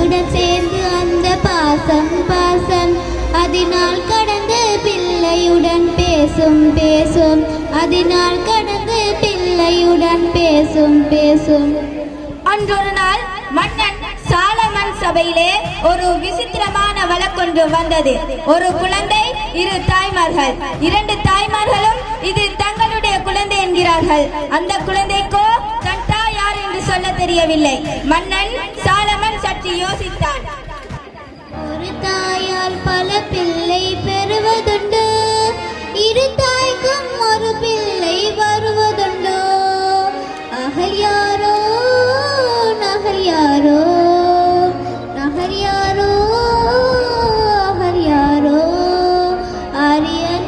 தாயுடன் சேர்ந்து அந்த பாசம் பாசம் அதனால் கடந்து பிள்ளையுடன் பேசும் பேசும் அதனால் கடந்து பிள்ளையுடன் பேசும் பேசும். அன்றொரு நாள் மன்னன் சாலமன் சபையிலே ஒரு விசித்திரமான வழக்கொன்று வந்தது. ஒரு குழந்தை, இரு தாய்மார்கள். இரண்டு தாய்மார்களும் இது தங்களுடைய குழந்தை என்கிறார்கள். அந்த குழந்தைக்கோ தன் தாய் யார் என்று சொல்ல தெரியவில்லை. மன்னன் சாலமன் சற்று யோசித்தான். ஒரு தாயால் பல பிள்ளை பெறுவதுண்டு, இரு தாய்க்கும் ஒரு பிள்ளை வருவதுண்டு. அகல் யாரோ நகல் யாரோ நகர் யாரோ அகர் யாரோ. ஆரியன்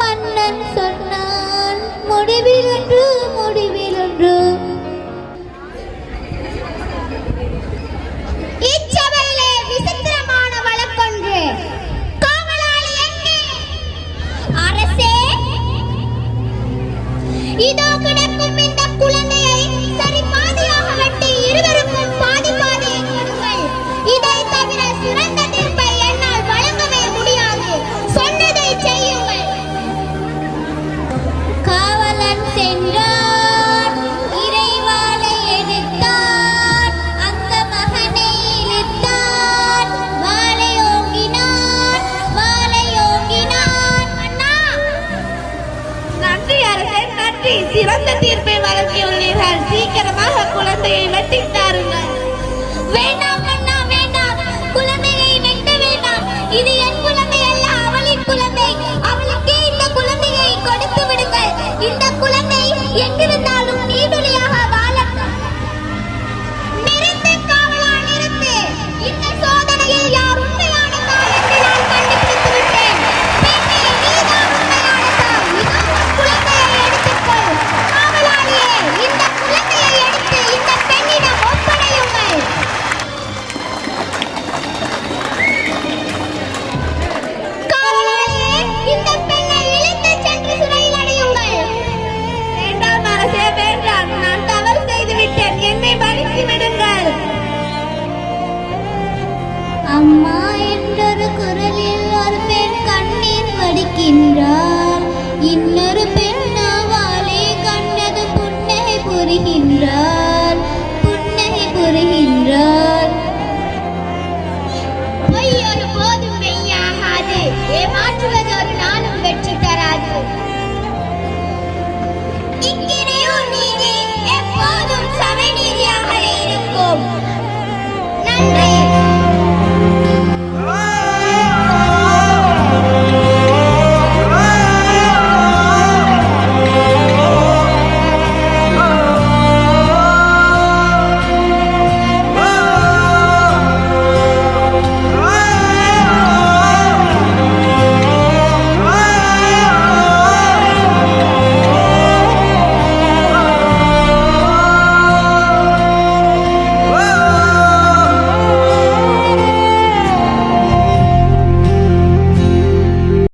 மன்னன் சொன்னான், முடிவில் ஒன்று முடிவில் ஒன்று. இச்சபையிலே விசித்திரமான வழக்கொன்று. காவலாளி எங்கே? அரசே, இதோ கிடக்கும் இந்த குழந்தையை சரி பாதியாக வெட்டி இருவருக்கும் பாதி பாதியை கொடுங்கள். இதை தவிர சிறந்த தீர்ப்பை என்னால் வழங்கவே முடியாது. சொன்னதை செய்யுங்கள். காவலன் சென்றான், இறைவாளை எடுத்தான், அந்த மகனை இழுத்தான், வாளை ஓங்கினான் வாளை ஓங்கினான். அண்ணா, நன்றி அரசே, நன்றி. சிறந்த தீர்ப்பை வழங்கியுள்ளீர்கள். சீக்கிரமாக குழந்தையை வெட்டித் தாருங்கள். வேண்டாம் அண்ணா, வேண்டாம். குழந்தையை வெட்ட வேண்டாம். இது என் குழந்தை அல்ல, அவளின் குழந்தை. அவளுக்கே இந்த குழந்தையை கொடுத்து விடுங்கள். இந்த குழந்தை எங்கிருந்தாலும் நீடுலியாக வாழட்டும். நிறுத்து காவலா, நிறுத்து. இந்த சோதனையில் யார் உண்மையான தாய் என்று நான் கண்டுபிடித்து விட்டேன். பெண்ணே, நீதான் உண்மையான தாய். இதோ உன் குழந்தையை எடுத்துக்கொள். காவலாளியே, இந்த குழந்தையை எடுத்து இந்த பெண்ணிடம் ஒப்படையுங்கள். காவலாளியே, இந்த பெண்ணை இழுத்துச் சென்று சிறையில் அடையுங்கள். வேண்டாம் அரசே, வேண்டாம். நான் தவறு செய்து விட்டேன். என்னை மன்னித்து விடுங்கள். அம்மா என்றொரு குரலில் ஒரு பெண் கண்ணீர் வடிக்கின்றார். இன்னொரு